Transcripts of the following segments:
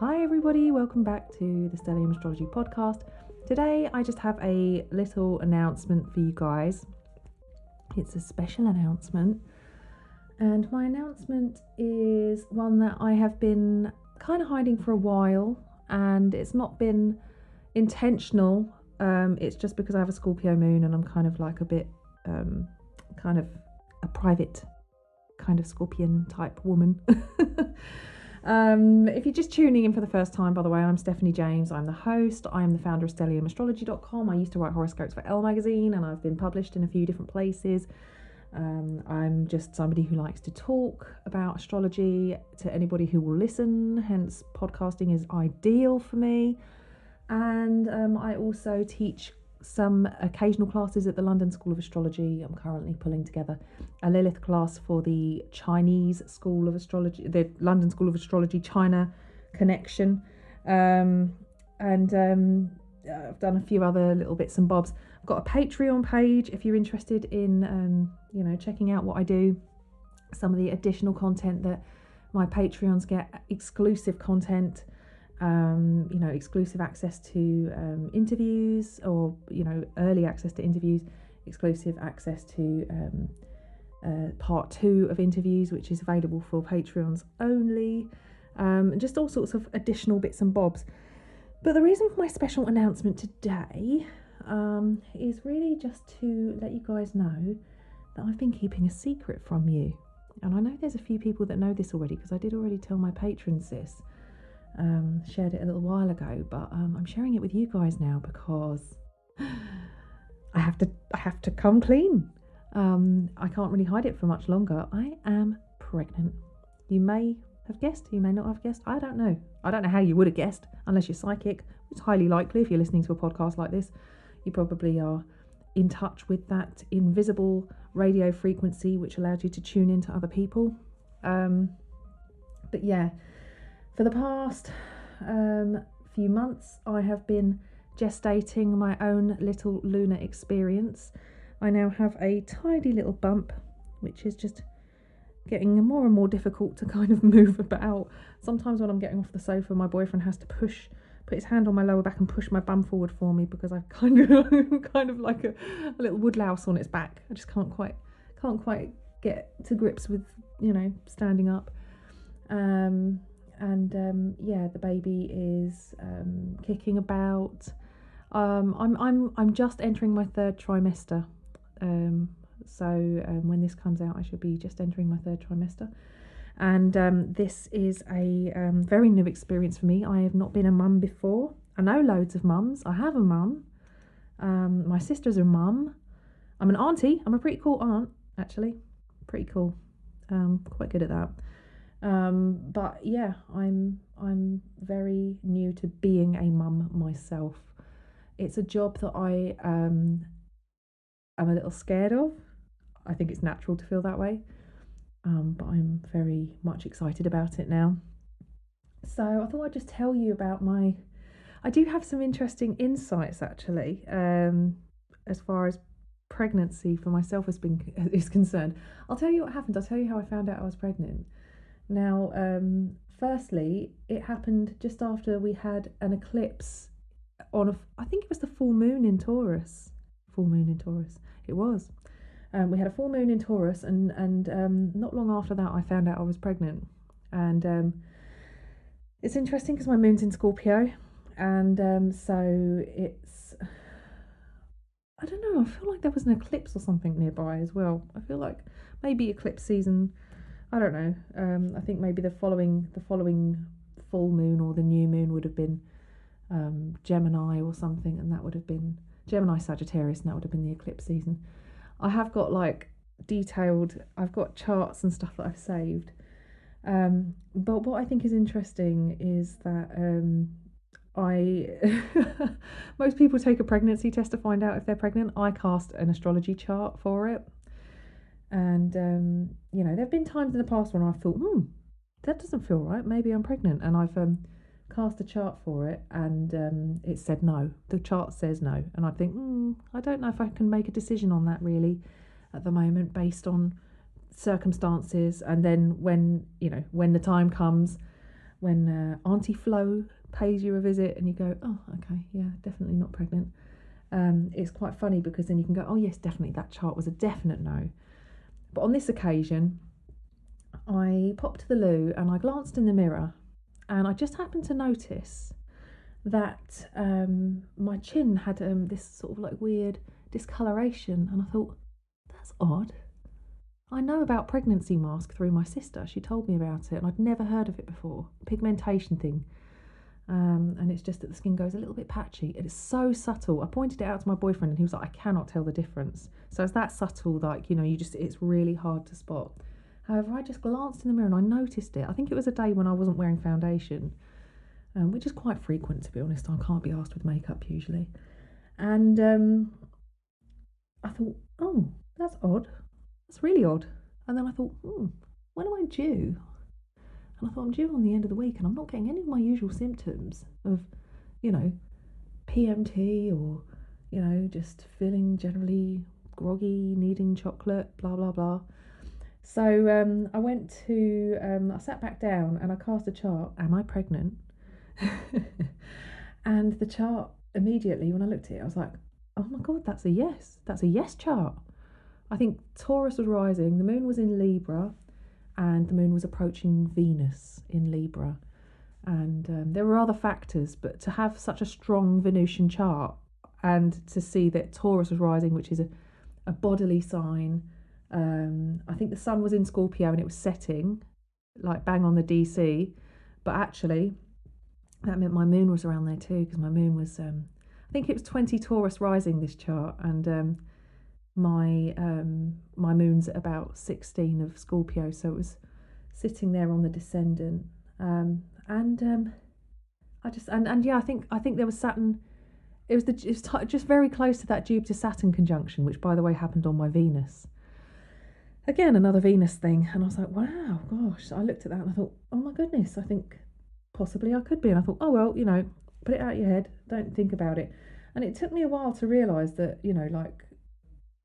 Hi everybody, welcome back to the Stellium Astrology Podcast. Today I just have a little announcement for you guys. It's a special announcement, and my announcement is one that I have been kind of hiding for a while, and it's not been intentional. It's just because I have a Scorpio moon and I'm kind of like a bit kind of a private kind of Scorpion type woman. If you're just tuning in for the first time, by the way, I'm Stephanie James. I'm the host. I am the founder of StelliumAstrology.com. I used to write horoscopes for Elle magazine and I've been published in a few different places. I'm just somebody who likes to talk about astrology to anybody who will listen, hence podcasting is ideal for me. And I also teach some occasional classes at the London School of Astrology. I'm currently pulling together a Lilith class for the Chinese School of Astrology, the London School of Astrology China connection. I've done a few other little bits and bobs. I've got a Patreon page if you're interested in checking out what I do. Some of the additional content that my Patreons get, exclusive content, exclusive access to interviews, or early access to interviews, exclusive access to part 2 of interviews, which is available for Patreons only, just all sorts of additional bits and bobs. But the reason for my special announcement today is really just to let you guys know that I've been keeping a secret from you. And I know there's a few people that know this already, because I did already tell my patrons this. Shared it a little while ago, but I'm sharing it with you guys now because I have to come clean. I can't really hide it for much longer. I am pregnant. You may have guessed, you may not have guessed. I don't know how you would have guessed, unless you're psychic. It's highly likely if you're listening to a podcast like this. You probably are in touch with that invisible radio frequency which allows you to tune into other people. But yeah, for the past few months, I have been gestating my own little lunar experience. I now have a tiny little bump, which is just getting more and more difficult to kind of move about. Sometimes when I'm getting off the sofa, my boyfriend has to put his hand on my lower back and push my bum forward for me, because I've kind of like a little woodlouse on its back. I just can't quite get to grips with standing up. The baby is kicking about. I'm just entering my 3rd trimester. When this comes out, I should be just entering my 3rd trimester. And this is a very new experience for me. I have not been a mum before. I know loads of mums. I have a mum. My sister's a mum. I'm an auntie. I'm a pretty cool aunt, actually. Pretty cool. Quite good at that. But yeah, I'm very new to being a mum myself. It's a job that I am a little scared of. I think it's natural to feel that way, but I'm very much excited about it now. So I thought I'd just tell you about I do have some interesting insights actually, as far as pregnancy for myself is concerned. I'll tell you what happened. I'll tell you how I found out I was pregnant. Now, firstly, it happened just after we had an eclipse I think it was the full moon in Taurus. It was. We had a full moon in Taurus, and not long after that, I found out I was pregnant. And it's interesting because my moon's in Scorpio, and so it's. I don't know. I feel like there was an eclipse or something nearby as well. I feel like maybe eclipse season. I don't know. I think maybe the following full moon or the new moon would have been Gemini or something, and that would have been Gemini Sagittarius, and that would have been the eclipse season. I have got I've got charts and stuff that I've saved. But what I think is interesting is that most people take a pregnancy test to find out if they're pregnant. I cast an astrology chart for it. And, there have been times in the past when I've thought, that doesn't feel right. Maybe I'm pregnant. And I've cast a chart for it, and it said no. The chart says no. And I think, I don't know if I can make a decision on that really at the moment based on circumstances. And then when the time comes, when Auntie Flo pays you a visit and you go, oh, okay, yeah, definitely not pregnant. It's quite funny because then you can go, oh yes, definitely, that chart was a definite no. But on this occasion, I popped to the loo and I glanced in the mirror and I just happened to notice that my chin had this sort of like weird discoloration, and I thought, that's odd. I know about pregnancy mask through my sister. She told me about it and I'd never heard of it before. Pigmentation thing. And it's just that the skin goes a little bit patchy and it's so subtle. I pointed it out to my boyfriend and he was like, I cannot tell the difference. So it's that subtle, like, you know, it's really hard to spot. However, I just glanced in the mirror and I noticed it. I think it was a day when I wasn't wearing foundation, which is quite frequent, to be honest. I can't be asked with makeup usually. And I thought, oh, that's odd. That's really odd. And then I thought, when am I due? And I thought, I'm due on the end of the week and I'm not getting any of my usual symptoms of, you know, PMT or, you know, just feeling generally groggy, needing chocolate, blah, blah, blah. So I went to, I sat back down and I cast a chart. Am I pregnant? And the chart immediately, when I looked at it, I was like, oh my God, that's a yes. That's a yes chart. I think Taurus was rising, the moon was in Libra, and the moon was approaching Venus in Libra. And there were other factors, but to have such a strong Venusian chart and to see that Taurus was rising, which is a bodily sign. I think the sun was in Scorpio and it was setting, like bang on the DC. But actually, that meant my moon was around there too, because my moon was, I think it was 20 Taurus rising, this chart. And my moon's at about 16 of Scorpio, so it was sitting there on the descendant. I think there was Saturn. It was just very close to that Jupiter Saturn conjunction, which by the way happened on my Venus. Again, another Venus thing, and I was like, wow, gosh. I looked at that and I thought, oh my goodness, I think possibly I could be. And I thought, oh well, you know, put it out of your head, don't think about it. And it took me a while to realise that, you know, like,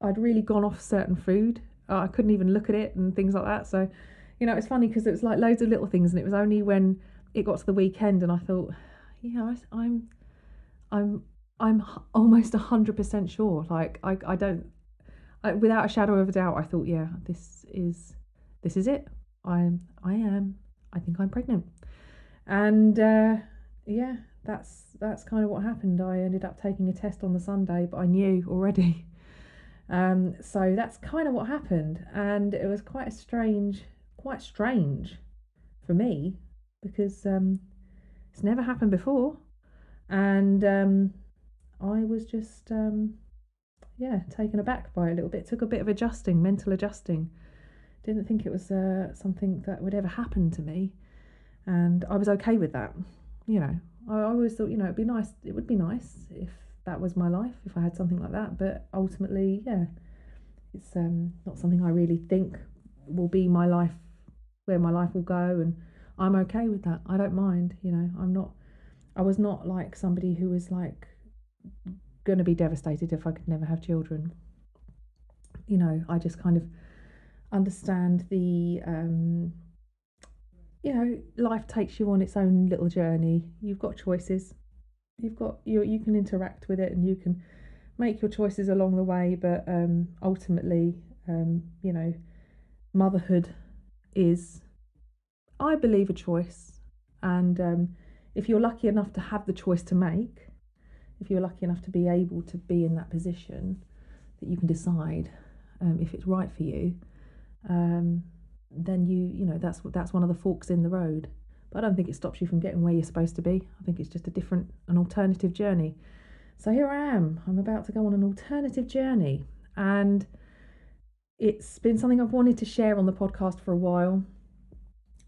I'd really gone off certain food. I couldn't even look at it and things like that. So, you know, it's funny because it was like loads of little things, and it was only when it got to the weekend and I thought, yeah, I'm almost 100% sure. Like without a shadow of a doubt, I thought, yeah, this is it. I think I'm pregnant. And yeah, that's kind of what happened. I ended up taking a test on the Sunday, but I knew already. So that's kind of what happened, and it was quite strange for me because it's never happened before, and I was just taken aback by it a little bit. Took a bit of mental adjusting. Didn't think it was something that would ever happen to me, and I was okay with that. You know, I always thought, you know, it would be nice if that was my life, if I had something like that, but ultimately, yeah, it's not something I really think will be my life, where my life will go, and I'm okay with that. I don't mind, you know. I was not like somebody who was like going to be devastated if I could never have children. You know, I just kind of understand the you know, life takes you on its own little journey. You've got choices. You can interact with it and you can make your choices along the way, but ultimately, you know, motherhood is, I believe, a choice. And if you're lucky enough to have the choice to make, if you're lucky enough to be able to be in that position that you can decide if it's right for you, then you know that's one of the forks in the road. But I don't think it stops you from getting where you're supposed to be. I think it's just an alternative journey. So here I am. I'm about to go on an alternative journey. And it's been something I've wanted to share on the podcast for a while.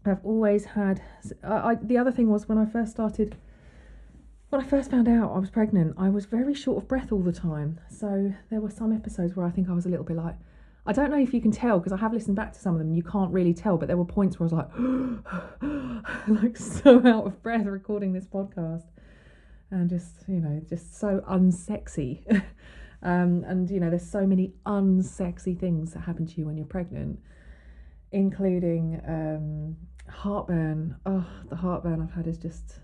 I've always had... the other thing was when I first found out I was pregnant, I was very short of breath all the time. So there were some episodes where I think I was a little bit like... I don't know if you can tell, because I have listened back to some of them and you can't really tell, but there were points where I was like, like so out of breath recording this podcast, and just, you know, just so unsexy. And, you know, there's so many unsexy things that happen to you when you're pregnant, including Heartburn. Oh, the heartburn I've had is just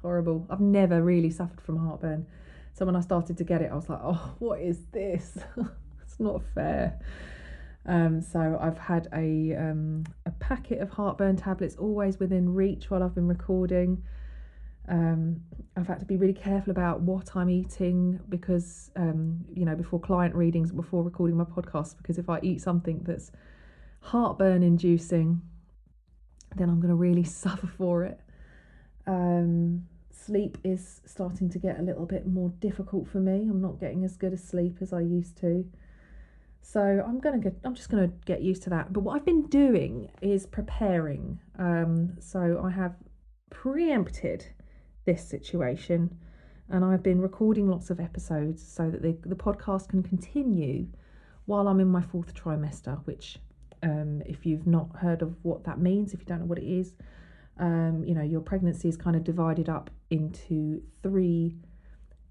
horrible. I've never really suffered from heartburn. So when I started to get it, I was like, oh, what is this? It's not fair. So I've had a packet of heartburn tablets always within reach while I've been recording. I've had to be really careful about what I'm eating because, before client readings, before recording my podcast, because if I eat something that's heartburn inducing, then I'm going to really suffer for it. Sleep is starting to get a little bit more difficult for me. I'm not getting as good a sleep as I used to. So I'm just going to get used to that. But what I've been doing is preparing. So I have preempted this situation, and I've been recording lots of episodes so that the podcast can continue while I'm in my 4th trimester, which if you've not heard of what that means, if you don't know what it is, your pregnancy is kind of divided up into 3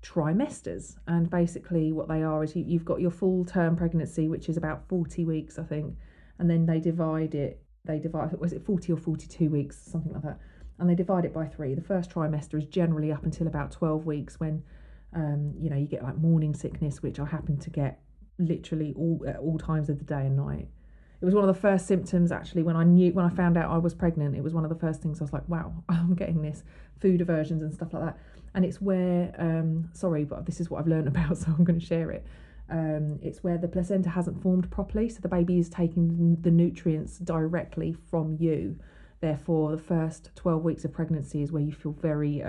trimesters, and basically what they are is you've got your full term pregnancy, which is about 40 weeks, I think, and then they divide, was it 40 or 42 weeks, something like that, and they divide it by 3. The first trimester is generally up until about 12 weeks when you get like morning sickness, which I happen to get literally at all times of the day and night. It was one of the first symptoms, actually, when I found out I was pregnant. It was one of the first things I was like, wow, I'm getting this, food aversions and stuff like that. And it's where, but this is what I've learned about, so I'm going to share it. It's where the placenta hasn't formed properly, so the baby is taking the nutrients directly from you. Therefore, the first 12 weeks of pregnancy is where you feel very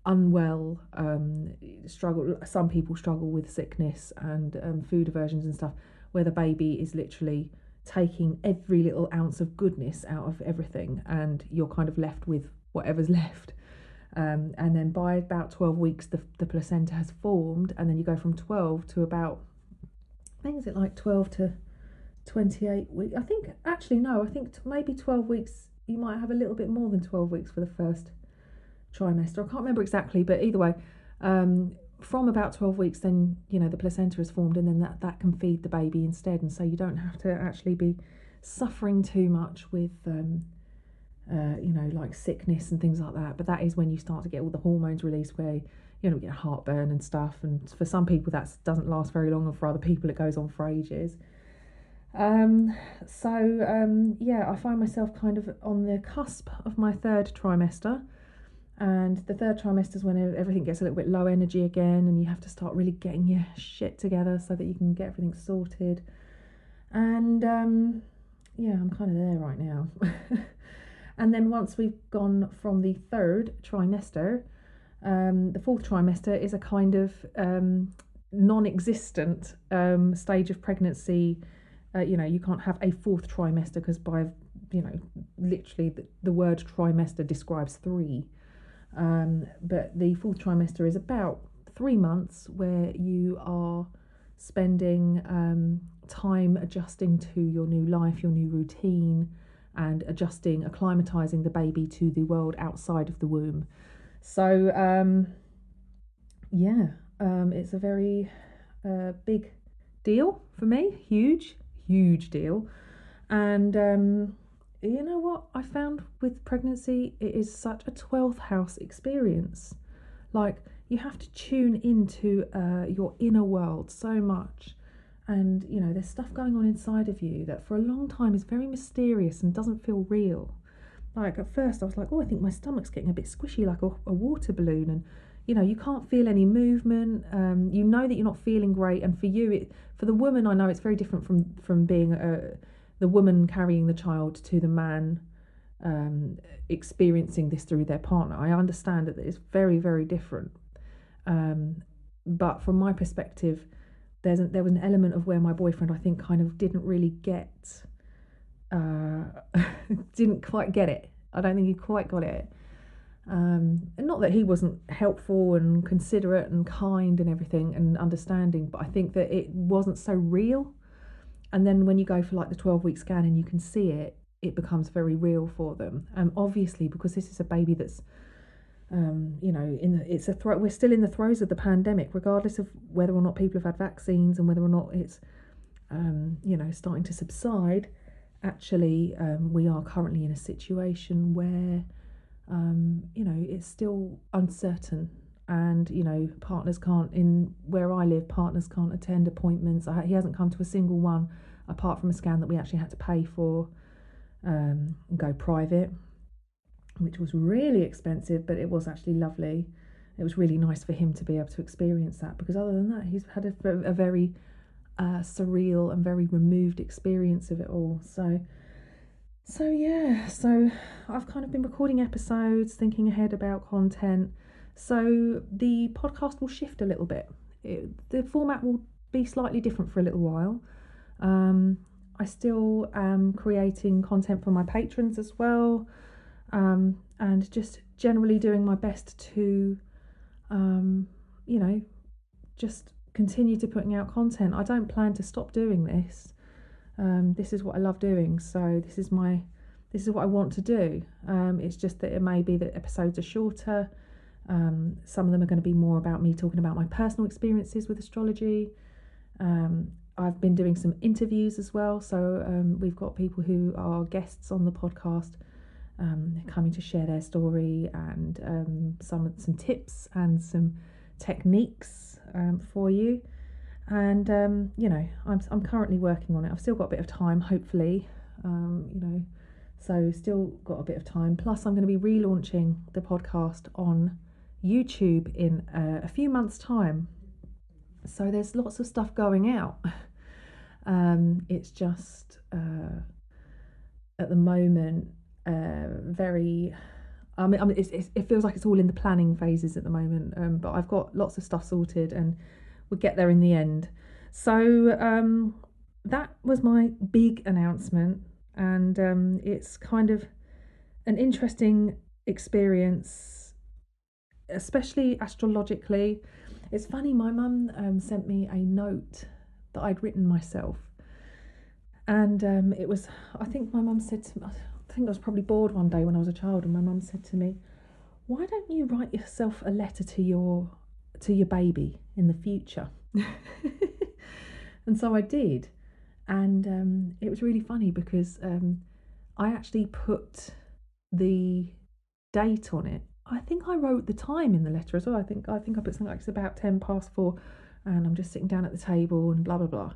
unwell, struggle. Some people struggle with sickness and food aversions and stuff, where the baby is literally taking every little ounce of goodness out of everything, and you're kind of left with whatever's left. And then by about 12 weeks, the placenta has formed, and then you go from 12 to about, I think, is it like 12 to 28 weeks? I think maybe 12 weeks. You might have a little bit more than 12 weeks for the first trimester. I can't remember exactly, but either way, from about 12 weeks, then, the placenta is formed, and then that can feed the baby instead. And so you don't have to actually be suffering too much with, like sickness and things like that. But that is when you start to get all the hormones released, where, you get heartburn and stuff. And for some people, that doesn't last very long, and for other people, it goes on for ages. I find myself kind of on the cusp of my 3rd trimester. And the 3rd trimester is when everything gets a little bit low energy again, and you have to start really getting your shit together so that you can get everything sorted. And I'm kind of there right now. And then once we've gone from the 3rd trimester, the 4th trimester is a kind of non-existent stage of pregnancy. You can't have a 4th trimester because literally the word trimester describes 3. But the 4th trimester is about 3 months where you are spending time adjusting to your new life, your new routine, and acclimatizing the baby to the world outside of the womb. So, it's a very big deal for me, huge deal. And you know what I found with pregnancy? It is such a 12th house experience. Like, you have to tune into your inner world so much. And, there's stuff going on inside of you that for a long time is very mysterious and doesn't feel real. Like, at first I was like, I think my stomach's getting a bit squishy, like a water balloon. And, you can't feel any movement. You know that you're not feeling great. And for you, for the woman, I know it's very different from being the woman carrying the child to the man experiencing this through their partner. I understand that it's very, very different. But from my perspective, there was an element of where my boyfriend, I think, kind of didn't really didn't quite get it. I don't think he quite got it. And not that he wasn't helpful and considerate and kind and everything and understanding, but I think that it wasn't so real. And then when you go for like the 12-week scan and you can see it, it becomes very real for them. Obviously, because this is a baby that's we're still in the throes of the pandemic, regardless of whether or not people have had vaccines and whether or not it's starting to subside. actually we are currently in a situation where it's still uncertain, and partners can't, in where I live, partners can't attend appointments. He hasn't come to a single one apart from a scan that we actually had to pay for and go private, which was really expensive, but it was actually lovely. It was really nice for him to be able to experience that, because other than that, he's had a very surreal and very removed experience of it all. So I've kind of been recording episodes, thinking ahead about content. So the podcast will shift a little bit. The format will be slightly different for a little while. I still am creating content for my patrons as well, and just generally doing my best to, just continue to putting out content. I don't plan to stop doing this. This is what I love doing, so this is what I want to do. It's just that it may be that episodes are shorter. Some of them are going to be more about me talking about my personal experiences with astrology. I've been doing some interviews as well, so we've got people who are guests on the podcast coming to share their story and some tips and some techniques for you. And I'm currently working on it. I've still got a bit of time, hopefully, so still got a bit of time. Plus, I'm going to be relaunching the podcast on YouTube in a few months' time. So there's lots of stuff going out. It's just at the moment very. It feels like it's all in the planning phases at the moment. But I've got lots of stuff sorted, and we'll get there in the end. So that was my big announcement, and it's kind of an interesting experience, especially astrologically. It's funny, my mum sent me a note that I'd written myself, and it was, I think my mum said to me, I think I was probably bored one day when I was a child, and my mum said to me, why don't you write yourself a letter to your baby in the future? And so I did, and it was really funny because I actually put the date on it. I think I wrote the time in the letter as well. I think I put something like it's about 4:10, and I'm just sitting down at the table and blah blah blah.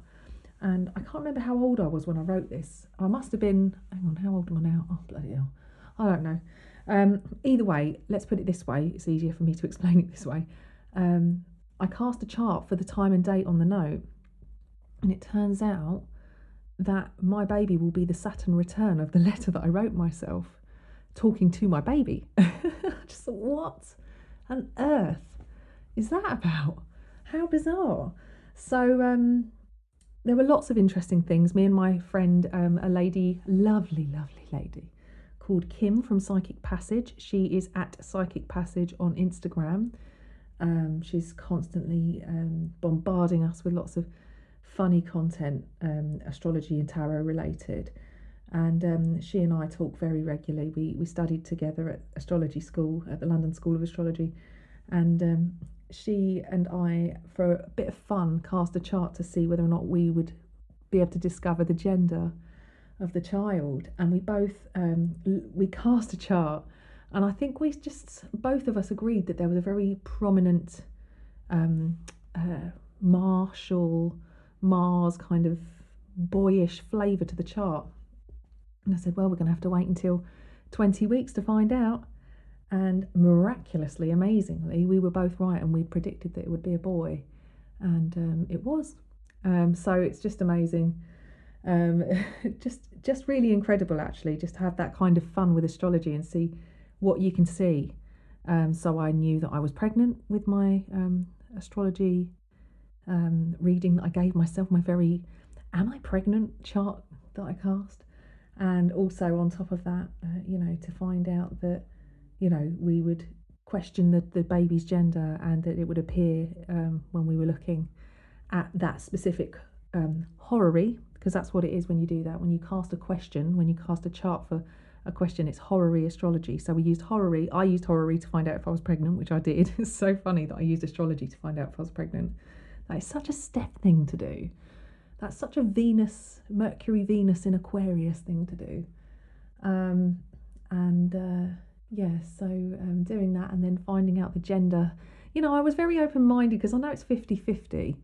And I can't remember how old I was when I wrote this. I must have been, hang on, how old am I now? Oh bloody hell, I don't know. Either way, let's put it this way. It's easier for me to explain it this way. I cast a chart for the time and date on the note, and it turns out that my baby will be the Saturn return of the letter that I wrote myself, talking to my baby. I just thought, what on earth is that about? How bizarre. So there were lots of interesting things. Me and my friend, a lady, lovely lady called Kim from Psychic Passage. She is at Psychic Passage on Instagram. She's constantly bombarding us with lots of funny content, astrology and tarot related. And she and I talk very regularly. We studied together at astrology school, at the London School of Astrology. And she and I, for a bit of fun, cast a chart to see whether or not we would be able to discover the gender of the child. And we both, we cast a chart. And I think we just, both of us agreed that there was a very prominent martial, Mars kind of boyish flavour to the chart. And I said, well, we're going to have to wait until 20 weeks to find out. And miraculously, amazingly, we were both right, and we predicted that it would be a boy. And it was. So it's just amazing. Just really incredible, actually, just to have that kind of fun with astrology and see what you can see. So I knew that I was pregnant with my astrology reading that I gave myself, my very am I pregnant chart that I cast. And also on top of that, to find out that, we would question the baby's gender, and that it would appear when we were looking at that specific horary, because that's what it is when you do that. When you cast a question, when you cast a chart for a question, it's horary astrology. So I used horary to find out if I was pregnant, which I did. It's so funny that I used astrology to find out if I was pregnant. That is such a Steph thing to do. That's such a Mercury Venus in Aquarius thing to do. Doing that and then finding out the gender. I was very open-minded because I know it's 50-50,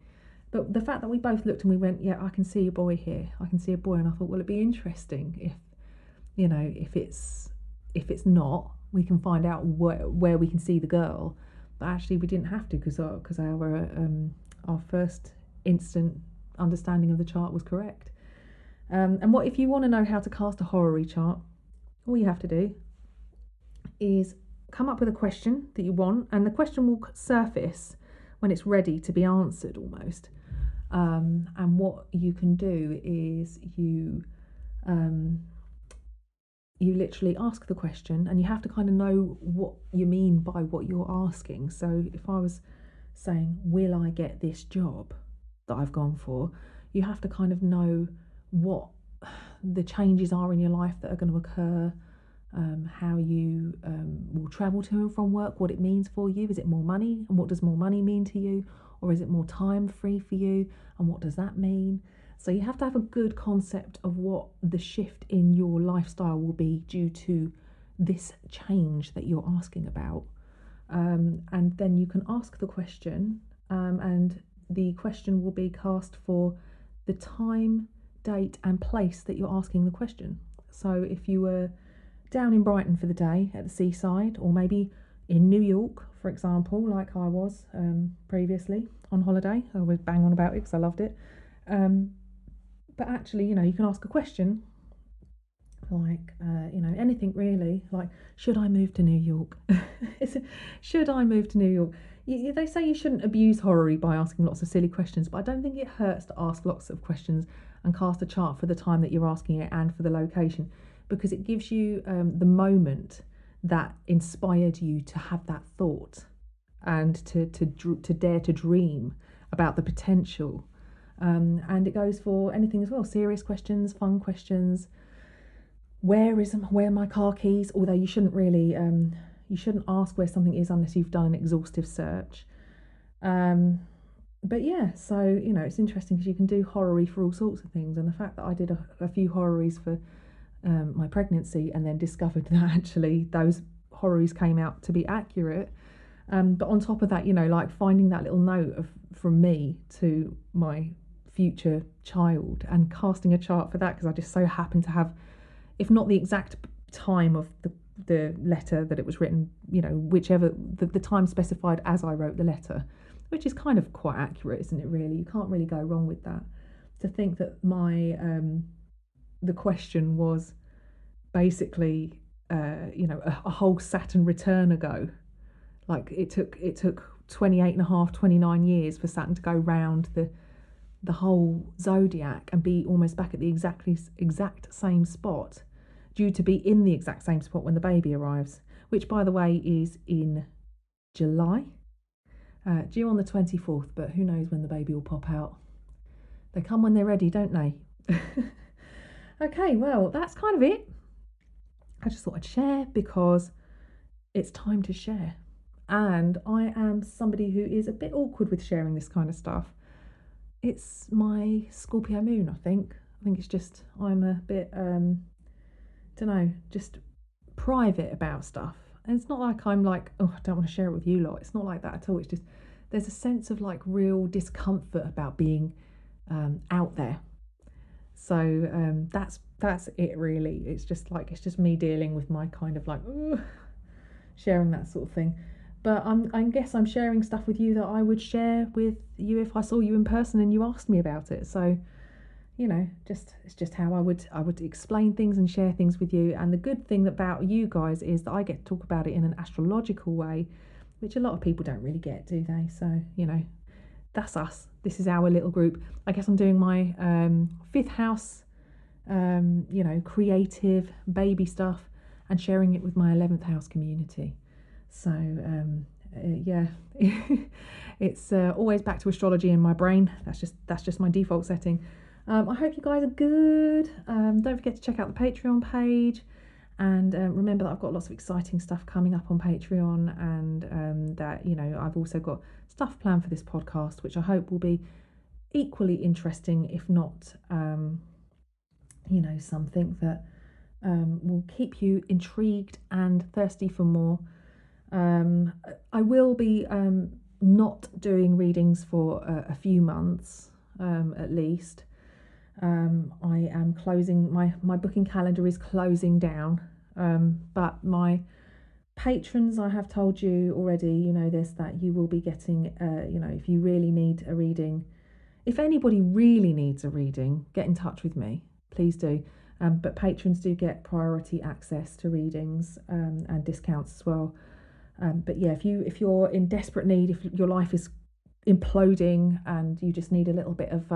but the fact that we both looked and we went, yeah, I can see a boy here, I can see a boy, and I thought, well, it'd be interesting if it's not, we can find out where we can see the girl. But actually we didn't have to, because our first instant understanding of the chart was correct. And what if you want to know how to cast a horary chart, all you have to do is come up with a question that you want, and the question will surface when it's ready to be answered almost. And what you can do is you literally ask the question, and you have to kind of know what you mean by what you're asking. So if I was saying, will I get this job that I've gone for, you have to kind of know what the changes are in your life that are going to occur, how you will travel to and from work, what it means for you. Is it more money, and what does more money mean to you? Or is it more time free for you, and what does that mean? So you have to have a good concept of what the shift in your lifestyle will be due to this change that you're asking about. And then you can ask the question, and the question will be cast for the time, date and place that you're asking the question. So if you were down in Brighton for the day at the seaside, or maybe in New York, for example, like I was previously on holiday, I was bang on about it because I loved it. But actually, you can ask a question like, anything really, like, should I move to New York? Should I move to New York? They say you shouldn't abuse horary by asking lots of silly questions, but I don't think it hurts to ask lots of questions and cast a chart for the time that you're asking it and for the location, because it gives you the moment that inspired you to have that thought and to dare to dream about the potential. And it goes for anything as well, serious questions, fun questions. Where are my car keys? Although you shouldn't really, you shouldn't ask where something is unless you've done an exhaustive search. But yeah, so, it's interesting because you can do horary for all sorts of things. And the fact that I did a few horaries for my pregnancy, and then discovered that actually those horaries came out to be accurate. But on top of that, like finding that little note from me to my future child and casting a chart for that, because I just so happened to have, if not the exact time of the letter that it was written, whichever the time specified as I wrote the letter, which is kind of quite accurate, isn't it, really? You can't really go wrong with that. To think that my the question was basically a whole Saturn return ago. Like it took 29 years for Saturn to go round the whole zodiac and be almost back at the exact same spot, due to be in the exact same spot when the baby arrives, which, by the way, is in July, due on the 24th, but who knows when the baby will pop out. They come when they're ready, don't they? Okay, well, that's kind of it. I just thought I'd share because it's time to share. And I am somebody who is a bit awkward with sharing this kind of stuff. It's my Scorpio moon, I think. I think it's just, I'm a bit, just private about stuff. And it's not like I'm like, oh, I don't want to share it with you lot. It's not like that at all. It's just, there's a sense of like real discomfort about being out there. So that's it really. It's just me dealing with my kind of like, sharing that sort of thing. But I guess I'm sharing stuff with you that I would share with you if I saw you in person and you asked me about it. So, it's just how I would explain things and share things with you. And the good thing about you guys is that I get to talk about it in an astrological way, which a lot of people don't really get, do they? So, that's us. This is our little group. I guess I'm doing my fifth house, creative baby stuff, and sharing it with my 11th house community. So, yeah, it's always back to astrology in my brain. That's just my default setting. I hope you guys are good. Don't forget to check out the Patreon page. And remember that I've got lots of exciting stuff coming up on Patreon, and that, I've also got stuff planned for this podcast, which I hope will be equally interesting, if not, something that will keep you intrigued and thirsty for more. I will be not doing readings for a few months at least. I am closing, my booking calendar is closing down, but my patrons, I have told you already, you know this, that you will be getting, if you really need a reading, if anybody really needs a reading, get in touch with me, please do. But patrons do get priority access to readings and discounts as well. But yeah, if you're in desperate need, if your life is imploding and you just need a little bit of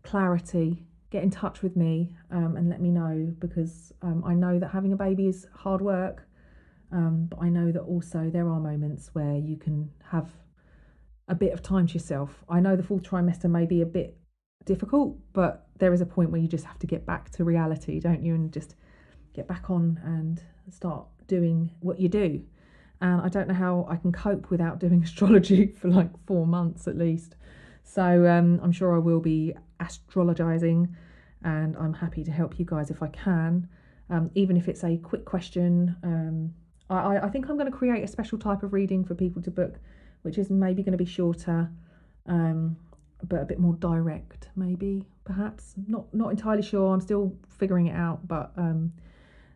clarity, get in touch with me and let me know, because I know that having a baby is hard work, but I know that also there are moments where you can have a bit of time to yourself. I know the fourth trimester may be a bit difficult, but there is a point where you just have to get back to reality, don't you, and just get back on and start doing what you do. And I don't know how I can cope without doing astrology for like 4 months at least. So I'm sure I will be astrologizing, and I'm happy to help you guys if I can, even if it's a quick question. I think I'm going to create a special type of reading for people to book, which is maybe going to be shorter, but a bit more direct, maybe, perhaps. Not entirely sure. I'm still figuring it out, but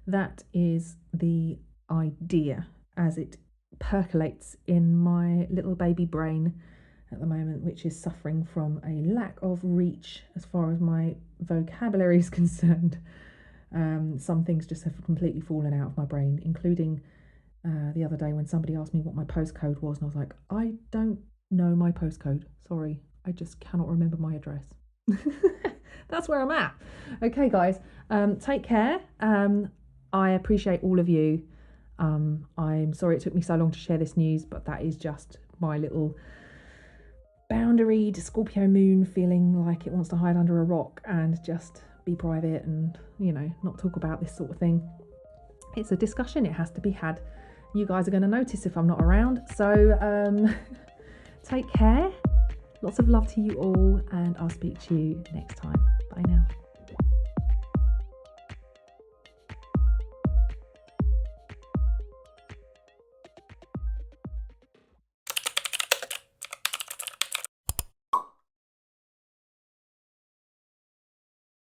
that is the idea as it percolates in my little baby brain at the moment, which is suffering from a lack of reach as far as my vocabulary is concerned. Some things just have completely fallen out of my brain, including the other day when somebody asked me what my postcode was, and I was like, I don't know my postcode. Sorry, I just cannot remember my address. That's where I'm at. Okay, guys, take care. I appreciate all of you. I'm sorry it took me so long to share this news, but that is just my little boundaried Scorpio moon feeling like it wants to hide under a rock and just be private and, not talk about this sort of thing. It's a discussion, it has to be had. You guys are going to notice if I'm not around. So take care. Lots of love to you all, and I'll speak to you next time. Bye now.